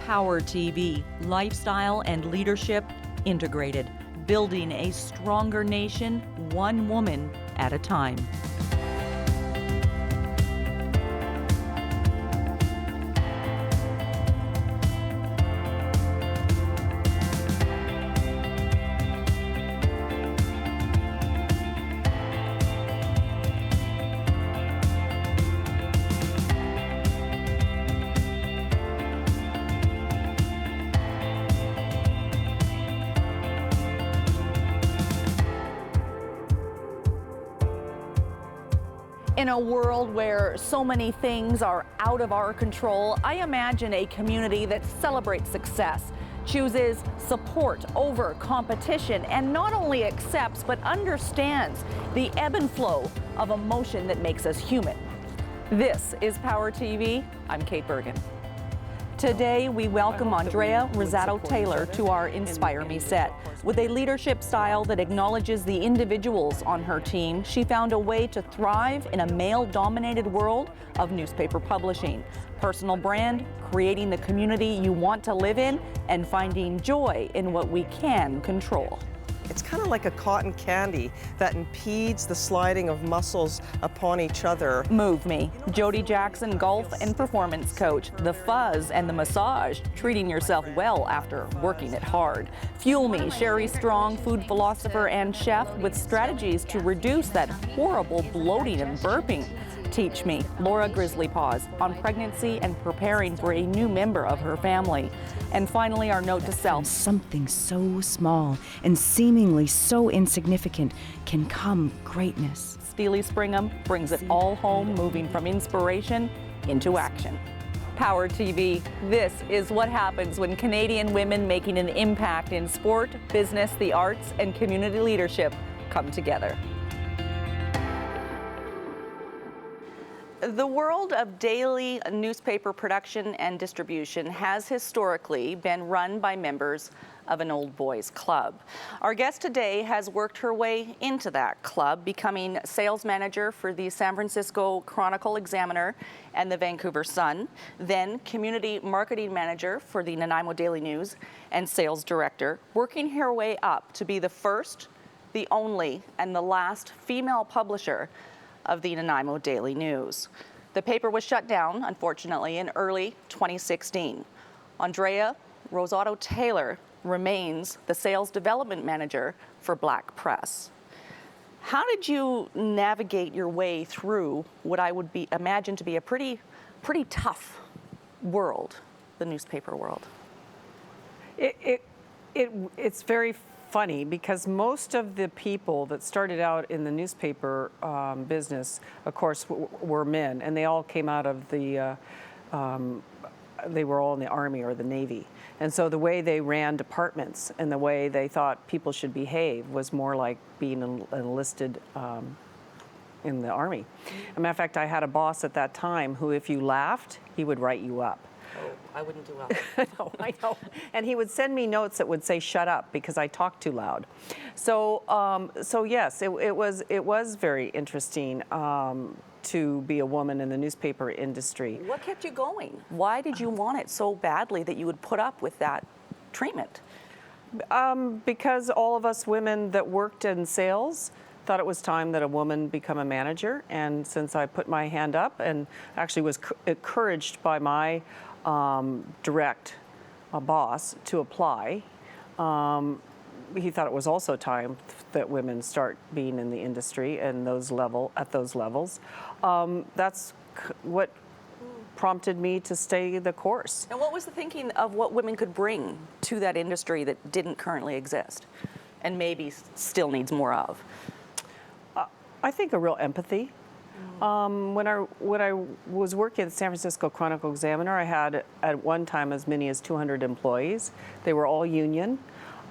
PowHER TV, lifestyle and leadership integrated, building a stronger nation, one woman at a time. In a world where so many things are out of our control, I imagine a community that celebrates success, chooses support over competition, and not only accepts but understands the ebb and flow of emotion that makes us human. This is PowHER TV. I'm Kate Bergen. Today, we welcome Andrea Rosato-Taylor to our Inspire Me set. With a leadership style that acknowledges the individuals on her team, she found a way to thrive in a male-dominated world of newspaper publishing. Personal brand, creating the community you want to live in, and finding joy in what we can control. It's kind of like a cotton candy that impedes the sliding of muscles upon each other. Move Me, Jody Jackson, golf and performance coach. The fuzz and the massage, treating yourself well after working it hard. Fuel Me, Sherry Strong, food philosopher and chef with strategies to reduce that horrible bloating and burping. Teach Me, Laura Grizzly Paws, on pregnancy and preparing for a new member of her family. And finally, our note to self. Something so small and seemingly so insignificant can come greatness. Steely Springham brings it all home, moving from inspiration into action. PowHER TV, this is what happens when Canadian women making an impact in sport, business, the arts, and community leadership come together. The world of daily newspaper production and distribution has historically been run by members of an old boys club. Our guest today has worked her way into that club, becoming sales manager for the San Francisco Chronicle-Examiner and the Vancouver Sun, then community marketing manager for the Nanaimo Daily News and sales director, working her way up to be the first, the only, and the last female publisher of the Nanaimo Daily News. The paper was shut down, unfortunately, in early 2016. Andrea Rosato-Taylor remains the sales development manager for Black Press. How did you navigate your way through what I would imagine to be a pretty tough world, the newspaper world? It's very funny because most of the people that started out in the newspaper business, of course, were men, and they all came out of the, they were all in the Army or the Navy. And so the way they ran departments and the way they thought people should behave was more like being enlisted in the Army. As a matter of fact, I had a boss at that time who, if you laughed, he would write you up. Oh, I wouldn't do well. No, I know. And he would send me notes that would say "shut up" because I talked too loud. So, yes, it was very interesting to be a woman in the newspaper industry. What kept you going? Why did you want it so badly that you would put up with that treatment? Because all of us women that worked in sales thought it was time that a woman become a manager, and since I put my hand up and actually was encouraged by my direct boss to apply, he thought it was also time that women start being in the industry and at those levels. That's what prompted me to stay the course. And what was the thinking of what women could bring to that industry that didn't currently exist and maybe still needs more of? I think a real empathy. When I was working at the San Francisco Chronicle-Examiner, I had at one time as many as 200 employees. They were all union.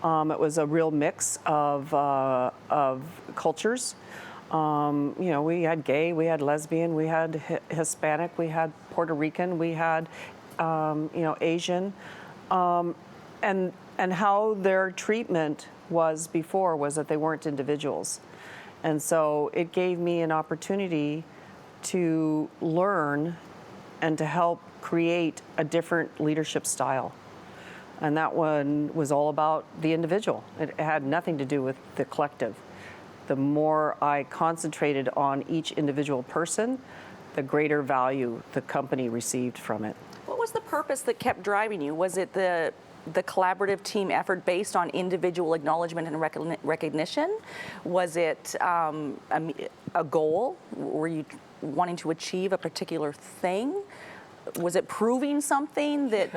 It was a real mix of cultures. We had gay, we had lesbian, we had Hispanic, we had Puerto Rican, we had Asian, and how their treatment was before was that they weren't individuals. And so it gave me an opportunity to learn and to help create a different leadership style. And that one was all about the individual. It had nothing to do with the collective. The more I concentrated on each individual person, the greater value the company received from it. What was the purpose that kept driving you? Was it the collaborative team effort based on individual acknowledgement and recognition? Was it a goal? Were you wanting to achieve a particular thing? Was it proving something that?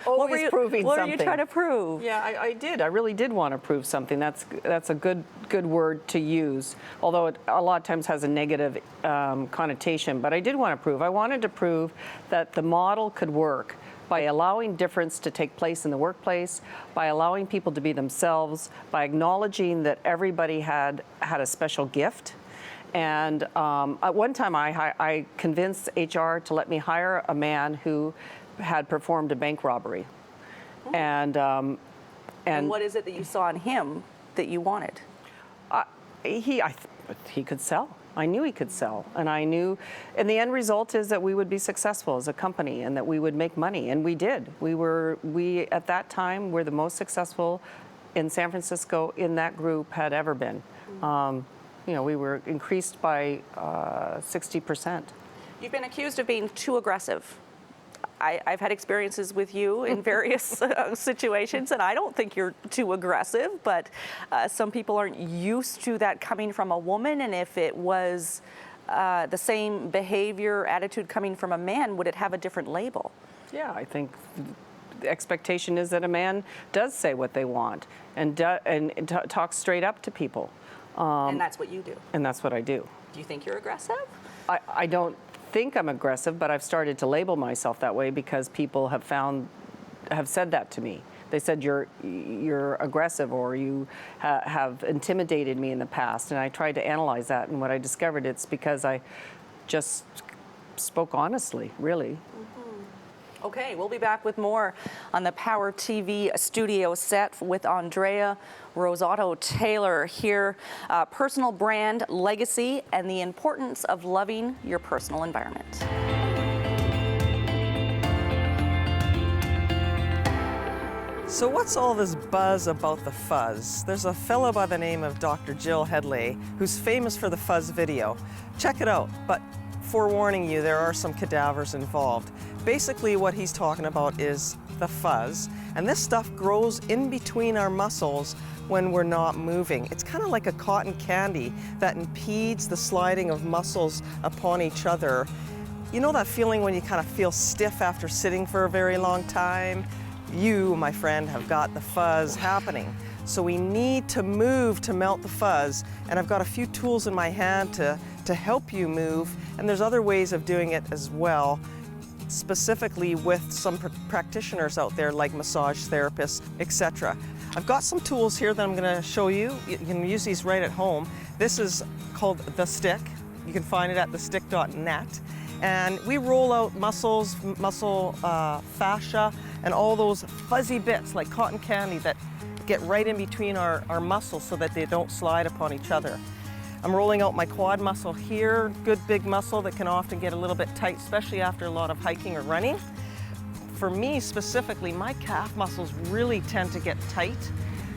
Always proving what something. What are you trying to prove? Yeah, I did. I really did want to prove something. That's a good word to use, although it a lot of times has a negative connotation. But I did want to prove. I wanted to prove that the model could work by allowing difference to take place in the workplace, by allowing people to be themselves, by acknowledging that everybody had a special gift. And at one time, I convinced HR to let me hire a man who had performed a bank robbery. And what is it that you saw in him that you wanted? He could sell. I knew he could sell, and I knew, and the end result is that we would be successful as a company, and that we would make money, and we did. We at that time were the most successful in San Francisco in that group had ever been. We were increased by 60%. You've been accused of being too aggressive. I've had experiences with you in various situations, and I don't think you're too aggressive, but some people aren't used to that coming from a woman, and if it was the same behavior, attitude coming from a man, would it have a different label? Yeah, I think the expectation is that a man does say what they want and talks straight up to people. And that's what you do? And that's what I do. Do you think you're aggressive? I don't think I'm aggressive, but I've started to label myself that way because people have said that to me. They said you're aggressive, or you have intimidated me in the past, and I tried to analyze that, and what I discovered, it's because I just spoke honestly, really. Okay, we'll be back with more on the PowHER TV studio set with Andrea Rosato-Taylor here. Personal brand, legacy, and the importance of loving your personal environment. So what's all this buzz about the fuzz? There's a fellow by the name of Dr. Jill Headley who's famous for the fuzz video. Check it out, but forewarning you, there are some cadavers involved. Basically what he's talking about is the fuzz, and this stuff grows in between our muscles when we're not moving. It's kind of like a cotton candy that impedes the sliding of muscles upon each other. You know that feeling when you kind of feel stiff after sitting for a very long time? You, my friend, have got the fuzz happening. So we need to move to melt the fuzz, and I've got a few tools in my hand to help you move, and there's other ways of doing it as well, specifically with some practitioners out there like massage therapists, etc. I've got some tools here that I'm going to show you. You can use these right at home. This is called The Stick. You can find it at thestick.net. And we roll out muscles, muscle fascia, and all those fuzzy bits like cotton candy that get right in between our muscles so that they don't slide upon each other. I'm rolling out my quad muscle here, good big muscle that can often get a little bit tight, especially after a lot of hiking or running. For me specifically, my calf muscles really tend to get tight.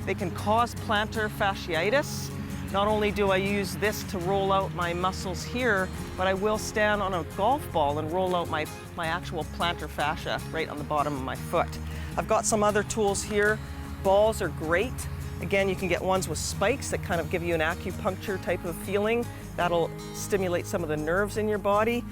They can cause plantar fasciitis. Not only do I use this to roll out my muscles here, but I will stand on a golf ball and roll out my actual plantar fascia right on the bottom of my foot. I've got some other tools here. Balls are great. Again, you can get ones with spikes that kind of give you an acupuncture type of feeling. That'll stimulate some of the nerves in your body.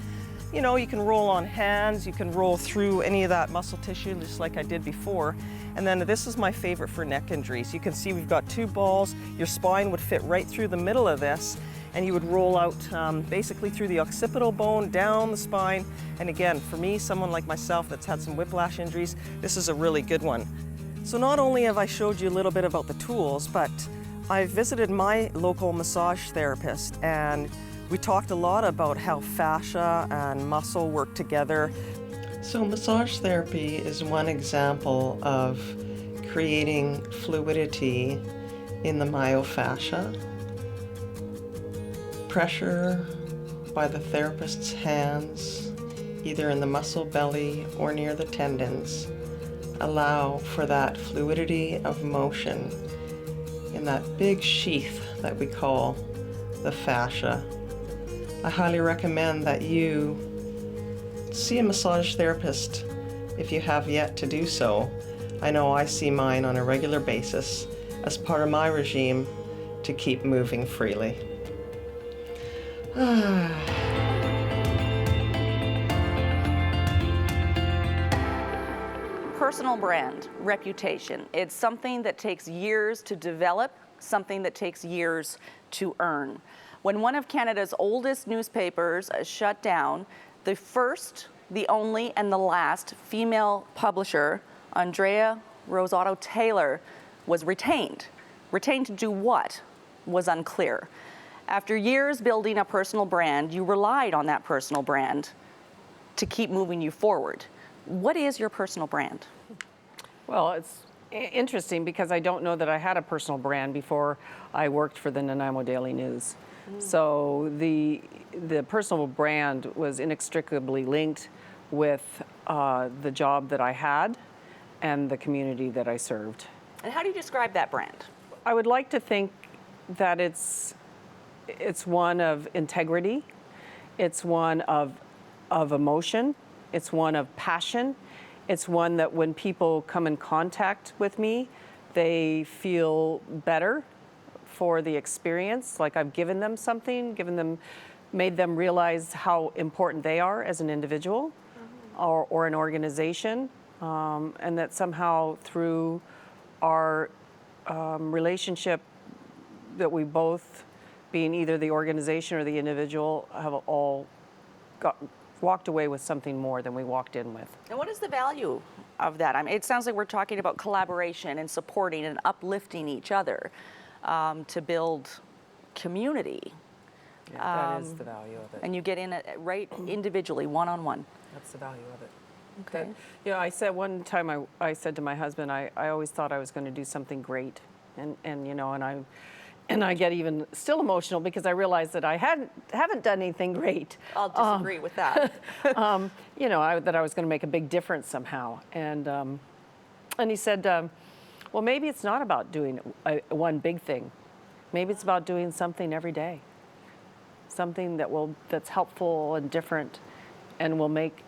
You know, you can roll on hands, you can roll through any of that muscle tissue just like I did before. And then this is my favorite for neck injuries. You can see we've got two balls. Your spine would fit right through the middle of this, and you would roll out basically through the occipital bone, down the spine. And again, for me, someone like myself that's had some whiplash injuries, this is a really good one. So not only have I showed you a little bit about the tools, but I visited my local massage therapist, and we talked a lot about how fascia and muscle work together. So massage therapy is one example of creating fluidity in the myofascia. Pressure by the therapist's hands either in the muscle belly or near the tendons, allow for that fluidity of motion in that big sheath that we call the fascia. I highly recommend that you see a massage therapist if you have yet to do so. I know I see mine on a regular basis as part of my regime to keep moving freely. Personal brand, reputation. It's something that takes years to develop, something that takes years to earn. When one of Canada's oldest newspapers shut down, the first, the only, and the last female publisher, Andrea Rosato-Taylor, was retained. Retained to do what was unclear. After years building a personal brand, you relied on that personal brand to keep moving you forward. What is your personal brand? Well, it's interesting because I don't know that I had a personal brand before I worked for the Nanaimo Daily News. So the personal brand was inextricably linked with the job that I had and the community that I served. And how do you describe that brand? I would like to think that it's one of integrity, it's one of emotion, it's one of passion, it's one that when people come in contact with me, they feel better for the experience, like I've given them something, made them realize how important they are as an individual or an organization, and that somehow through our relationship that we both, being either the organization or the individual, have all walked away with something more than we walked in with. And what is the value of that? I mean, it sounds like we're talking about collaboration and supporting and uplifting each other to build community. Yeah, that is the value of it. And you get in it right individually, one-on-one. That's the value of it. Okay. Yeah, I said one time, I said to my husband, I always thought I was going to do something great. And you know, and I get even still emotional because I realize that I haven't done anything great. I'll disagree with that. You know, that I was going to make a big difference somehow. And he said, well, maybe it's not about doing one big thing. Maybe it's about doing something every day. Something that's helpful and different and will make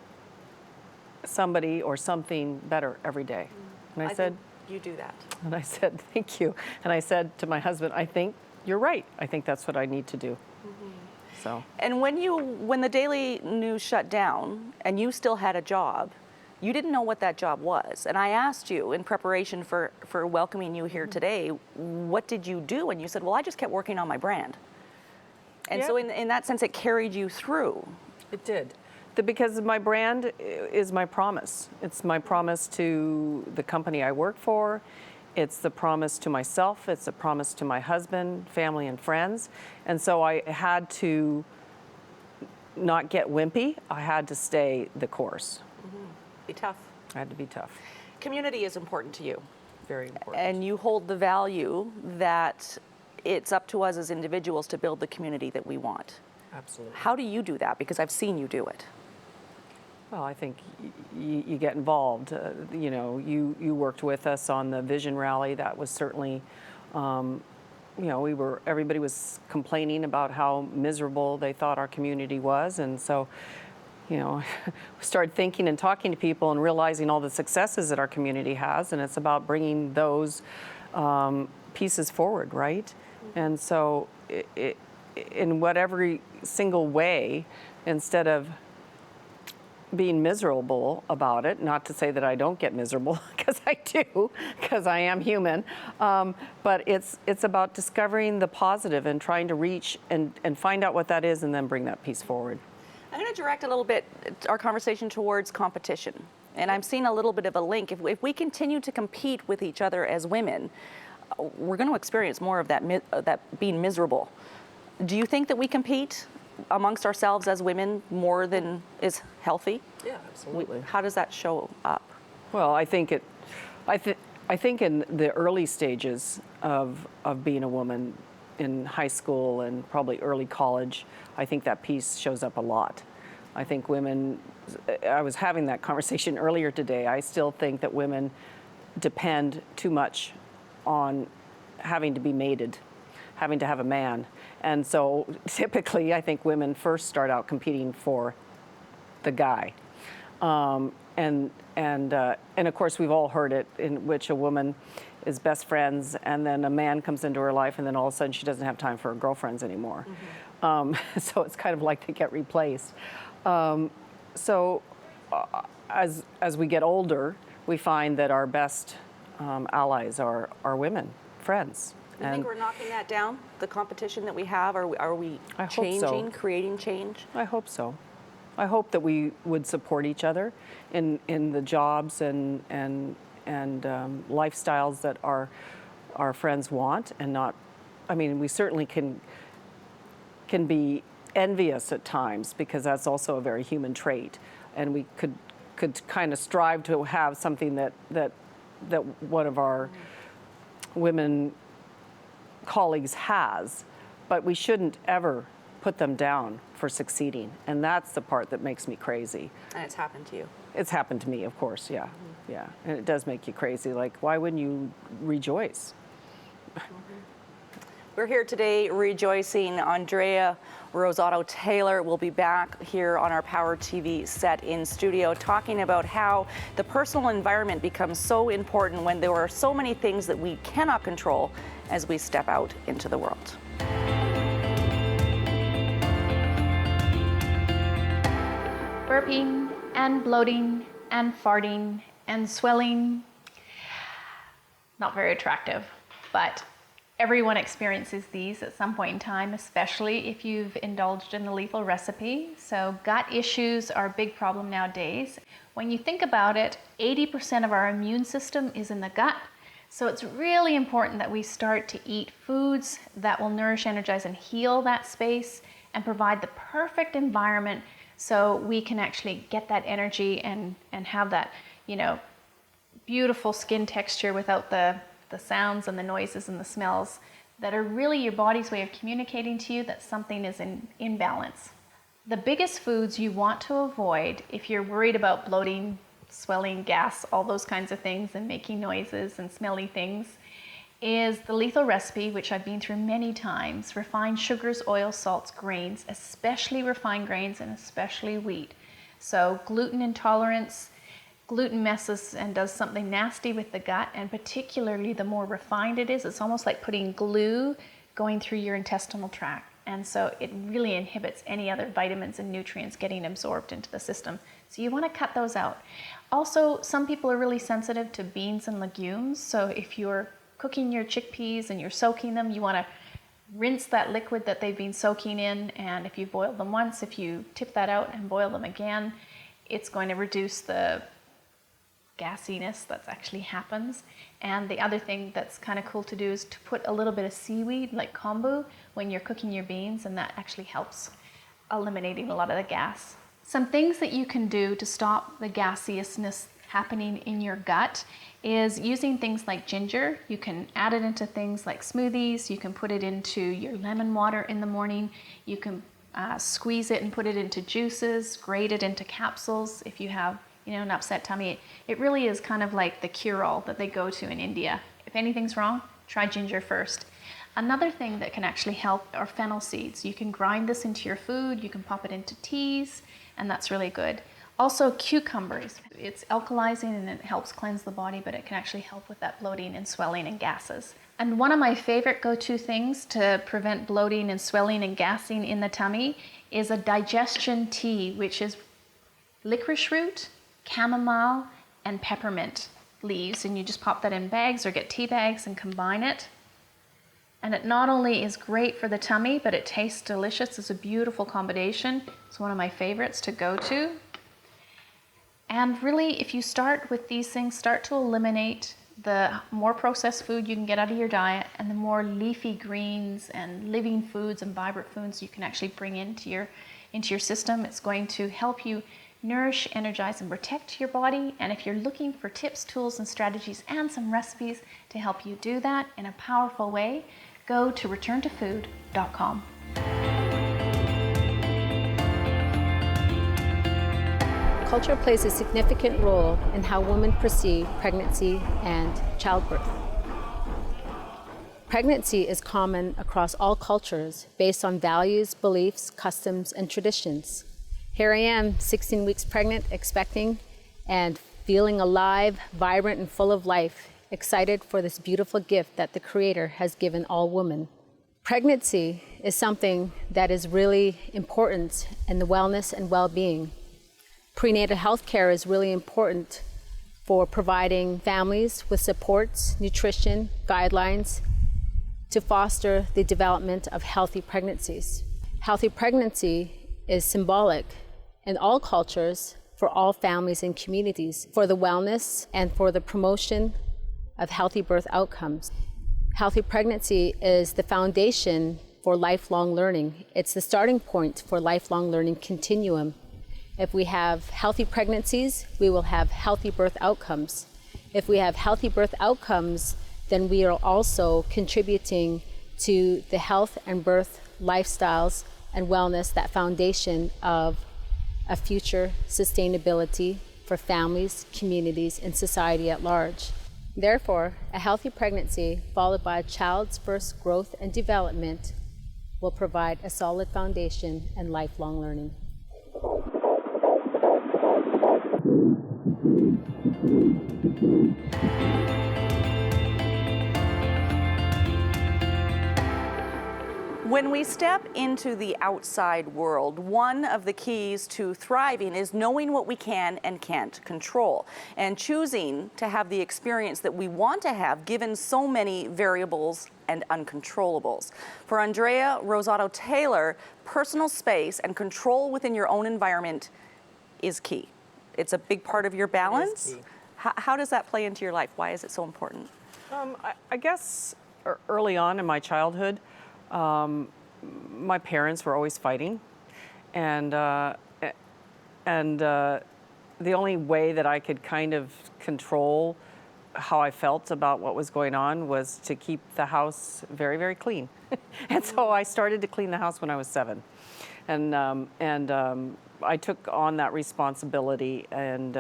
somebody or something better every day. And I said, think you do that. and I said, thank you. And I said to my husband, I think you're right. I think that's what I need to do. So. And when the Daily News shut down and you still had a job, you didn't know what that job was. And I asked you in preparation for welcoming you here today, what did you do? And you said, well, I just kept working on my brand. And so in that sense, it carried you through. It did. Because my brand is my promise. It's my promise to the company I work for. It's the promise to myself. It's a promise to my husband, family, and friends. And so I had to not get wimpy. I had to stay the course. Be tough. I had to be tough. Community is important to you. Very important. And you hold the value that it's up to us as individuals to build the community that we want. Absolutely. How do you do that? Because I've seen you do it. Well, I think you get involved. You know, you worked with us on the Vision Rally. That was certainly, you know, everybody was complaining about how miserable they thought our community was, and so, you know, we started thinking and talking to people and realizing all the successes that our community has, and it's about bringing those pieces forward, right? And so, in whatever single way, instead of being miserable about it, not to say that I don't get miserable, because I do, because I am human, but it's about discovering the positive and trying to reach and find out what that is and then bring that piece forward. I'm going to direct a little bit our conversation towards competition. And I'm seeing a little bit of a link. If we continue to compete with each other as women, we're going to experience more of that being miserable. Do you think that we compete amongst ourselves as women more than is healthy? Yeah, absolutely. How does that show up? Well, I think in the early stages of being a woman in high school and probably early college, I think that piece shows up a lot. I think women, I was having that conversation earlier today, I still think that women depend too much on having to be mated, having to have a man. And so typically I think women first start out competing for the guy. And of course we've all heard it, in which a woman is best friends and then a man comes into her life and then all of a sudden she doesn't have time for her girlfriends anymore. So it's kind of like they get replaced. As we get older, we find that our best allies are women, friends. You think we're knocking that down, the competition that we have? Are we changing, creating change? I hope so. I hope that we would support each other in the jobs and lifestyles that our friends want, and not. I mean, we certainly can be envious at times, because that's also a very human trait, and we could kind of strive to have something that one of our women colleagues has, but we shouldn't ever put them down for succeeding, and that's the part that makes me crazy. And it's happened to you. It's happened to me, of course, yeah. Yeah, and it does make you crazy. Like, why wouldn't you rejoice? We're here today rejoicing Andrea Rosato-Taylor will be back here on our PowHER TV set in studio, talking about how the personal environment becomes so important when there are so many things that we cannot control as we step out into the world. Burping and bloating and farting and swelling, not very attractive, but everyone experiences these at some point in time, especially if you've indulged in the lethal recipe. So gut issues are a big problem nowadays. When you think about it, 80% of our immune system is in the gut. So it's really important that we start to eat foods that will nourish, energize, and heal that space and provide the perfect environment so we can actually get that energy and have that, beautiful skin texture without the sounds and the noises and the smells that are really your body's way of communicating to you that something is in imbalance. The biggest foods you want to avoid if you're worried about bloating, swelling, gas, all those kinds of things, and making noises and smelly things, is the lethal recipe, which I've been through many times: refined sugars, oils, salts, grains, especially refined grains and especially wheat. So gluten intolerance, gluten messes and does something nasty with the gut, and particularly the more refined it is, it's almost like putting glue going through your intestinal tract. And so it really inhibits any other vitamins and nutrients getting absorbed into the system. So you want to cut those out. Also, some people are really sensitive to beans and legumes. So if you're cooking your chickpeas and you're soaking them, you want to rinse that liquid that they've been soaking in. And if you boil them once, if you tip that out and boil them again, it's going to reduce the gassiness that actually happens. And the other thing that's kind of cool to do is to put a little bit of seaweed, like kombu, when you're cooking your beans, and that actually helps eliminating a lot of the gas. Some things that you can do to stop the gaseousness happening in your gut is using things like ginger. You can add it into things like smoothies. You can put it into your lemon water in the morning. You can squeeze it and put it into juices, grate it into capsules if you have an upset tummy. It really is kind of like the cure-all that they go to in India. If anything's wrong, try ginger first. Another thing that can actually help are fennel seeds. You can grind this into your food, you can pop it into teas, and that's really good. Also, cucumbers. It's alkalizing and it helps cleanse the body, but it can actually help with that bloating and swelling and gases. And one of my favorite go-to things to prevent bloating and swelling and gassing in the tummy is a digestion tea, which is licorice root, chamomile, and peppermint leaves, and you just pop that in bags or get tea bags and combine it. And it not only is great for the tummy, but it tastes delicious. It's a beautiful combination. It's one of my favorites to go to. And really, if you start with these things, start to eliminate the more processed food you can get out of your diet, and the more leafy greens and living foods and vibrant foods you can actually bring into your system. It's going to help you nourish, energize, and protect your body. And if you're looking for tips, tools, and strategies, and some recipes to help you do that in a powerful way, go to returntofood.com. Culture plays a significant role in how women perceive pregnancy and childbirth. Pregnancy is common across all cultures based on values, beliefs, customs, and traditions. Here I am, 16 weeks pregnant, expecting, and feeling alive, vibrant, and full of life, excited for this beautiful gift that the Creator has given all women. Pregnancy is something that is really important in the wellness and well-being. Prenatal health care is really important for providing families with supports, nutrition, guidelines to foster the development of healthy pregnancies. Healthy pregnancy is symbolic in all cultures for all families and communities for the wellness and for the promotion of healthy birth outcomes. Healthy pregnancy is the foundation for lifelong learning. It's the starting point for lifelong learning continuum. If we have healthy pregnancies, we will have healthy birth outcomes. If we have healthy birth outcomes, then we are also contributing to the health and birth lifestyles and wellness, that foundation of a future sustainability for families, communities, and society at large. Therefore, a healthy pregnancy followed by a child's first growth and development will provide a solid foundation and lifelong learning. When we step into the outside world, one of the keys to thriving is knowing what we can and can't control, and choosing to have the experience that we want to have given so many variables and uncontrollables. For Andrea Rosato-Taylor, personal space and control within your own environment is key. It's a big part of your balance. How does that play into your life? Why is it so important? I guess early on in my childhood, my parents were always fighting, and the only way that I could kind of control how I felt about what was going on was to keep the house very, very clean. And so I started to clean the house when I was 7, and I took on that responsibility, and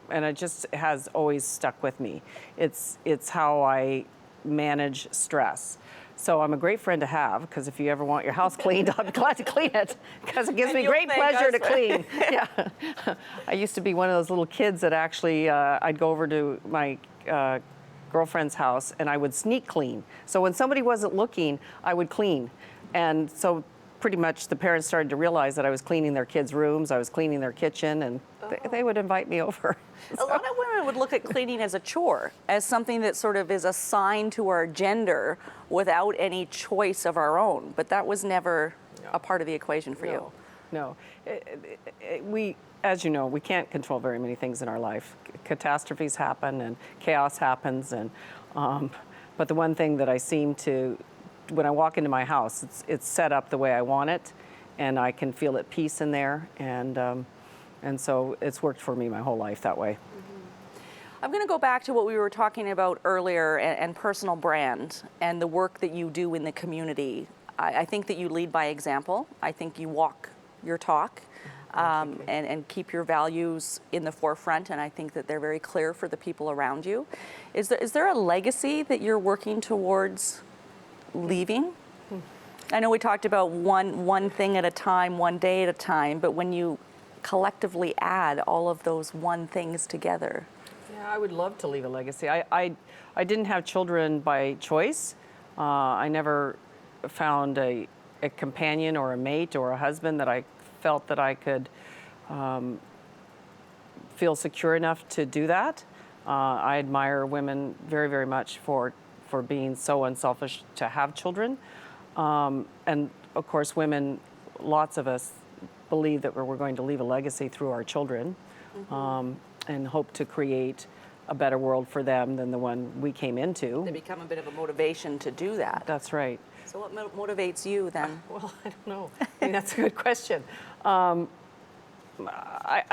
it just has always stuck with me. It's how I manage stress. So I'm a great friend to have, because if you ever want your house cleaned, I'm glad to clean it, because it gives me great pleasure to clean. Yeah. I used to be one of those little kids that actually, I'd go over to my girlfriend's house and I would sneak clean. So when somebody wasn't looking, I would clean. And so pretty much the parents started to realize that I was cleaning their kids' rooms, I was cleaning their kitchen, and they would invite me over. A lot of women would look at cleaning as a chore, as something that sort of is assigned to our gender without any choice of our own. But that was never a part of the equation for you. No. We, as you know, we can't control very many things in our life. Catastrophes happen and chaos happens, and but the one thing that I seem to, when I walk into my house, it's set up the way I want it, and I can feel at peace in there, and so it's worked for me my whole life that way. I'm going to go back to what we were talking about earlier, and personal brand and the work that you do in the community. I think that you lead by example. I think you walk your talk, and keep your values in the forefront, and I think that they're very clear for the people around you. Is there a legacy that you're working towards leaving? I know we talked about one thing at a time, one day at a time, but when you collectively add all of those one things together. Yeah, I would love to leave a legacy. I didn't have children by choice. I never found a companion or a mate or a husband that I felt that I could feel secure enough to do that. I admire women very, very much for being so unselfish to have children. And of course, women, lots of us believe that we're going to leave a legacy through our children, and hope to create a better world for them than the one we came into. They become a bit of a motivation to do that. That's right. So what motivates you then? Well, I don't know. I mean, that's a good question. I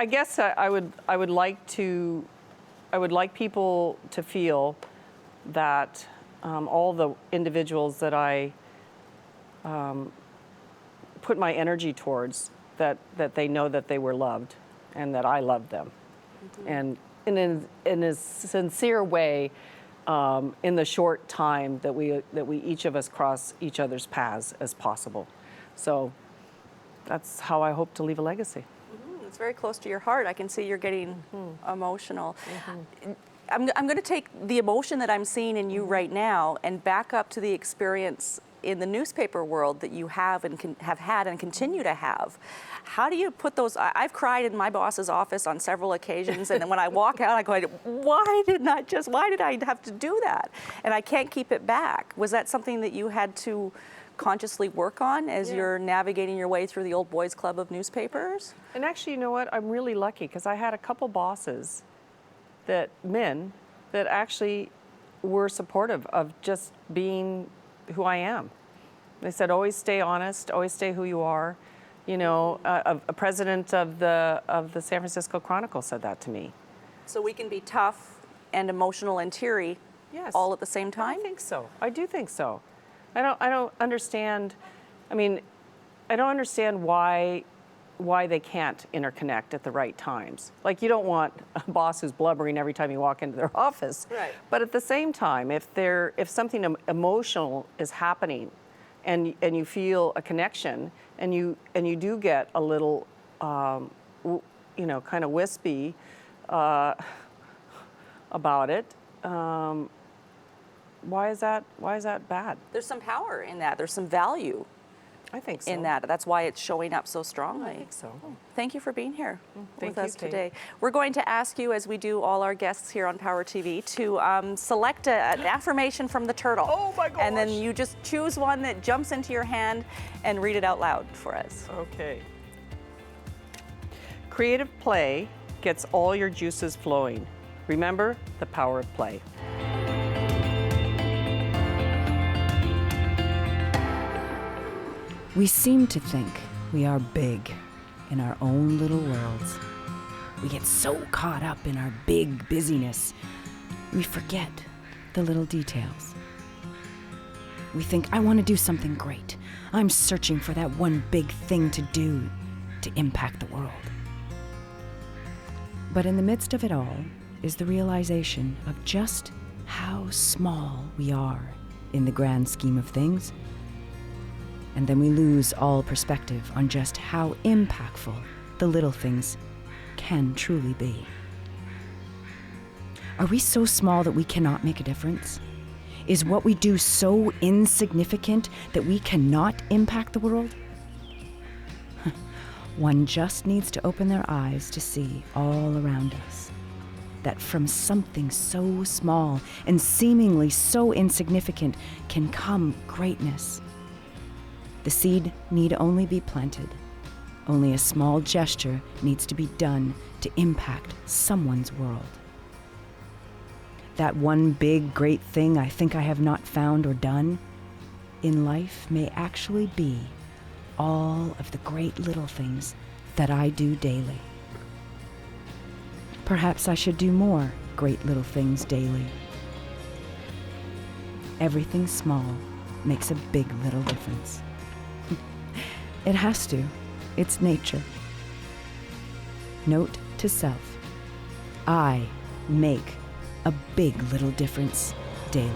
guess I would like people to feel that all the individuals that I put my energy towards, that they know that they were loved, and that I love them. And in a sincere way, in the short time that we each of us cross each other's paths as possible. So that's how I hope to leave a legacy. It's very close to your heart. I can see you're getting emotional. I'm going to take the emotion that I'm seeing in you right now and back up to the experience in the newspaper world that you have and have had and continue to have. How do you put those? I've cried in my boss's office on several occasions, and then when I walk out, I go, why did I have to do that? And I can't keep it back. Was that something that you had to consciously work on as you're navigating your way through the old boys club of newspapers? And actually, you know what? I'm really lucky because I had a couple bosses men that actually were supportive of just being who I am. They said, always stay honest, always stay who you are. You know, a president of the San Francisco Chronicle said that to me. So we can be tough and emotional and teary all at the same time? I think so. I do think so. I don't understand. I mean, I don't understand why they can't interconnect at the right times. Like, you don't want a boss who's blubbering every time you walk into their office. Right. But at the same time, if something emotional is happening, and you feel a connection, and you do get a little, you know, kind of wispy about it. Why is that bad? There's some power in that. There's some value I think so. in that. That's why it's showing up so strongly. I think so. Thank you for being here Thank with you, us Kate. today. We're going to ask you, as we do all our guests here on PowHER TV, to select an affirmation from the turtle. Oh my gosh. And then you just choose one that jumps into your hand and read it out loud for us. Okay. Creative play gets all your juices flowing. Remember the power of play. We seem to think we are big in our own little worlds. We get so caught up in our big busyness, we forget the little details. We think, I want to do something great. I'm searching for that one big thing to do to impact the world. But in the midst of it all is the realization of just how small we are in the grand scheme of things. And then we lose all perspective on just how impactful the little things can truly be. Are we so small that we cannot make a difference? Is what we do so insignificant that we cannot impact the world? One just needs to open their eyes to see all around us that from something so small and seemingly so insignificant can come greatness. The seed need only be planted. Only a small gesture needs to be done to impact someone's world. That one big, great thing I think I have not found or done in life may actually be all of the great little things that I do daily. Perhaps I should do more great little things daily. Everything small makes a big little difference. It has to. It's nature. Note to self. I make a big little difference daily.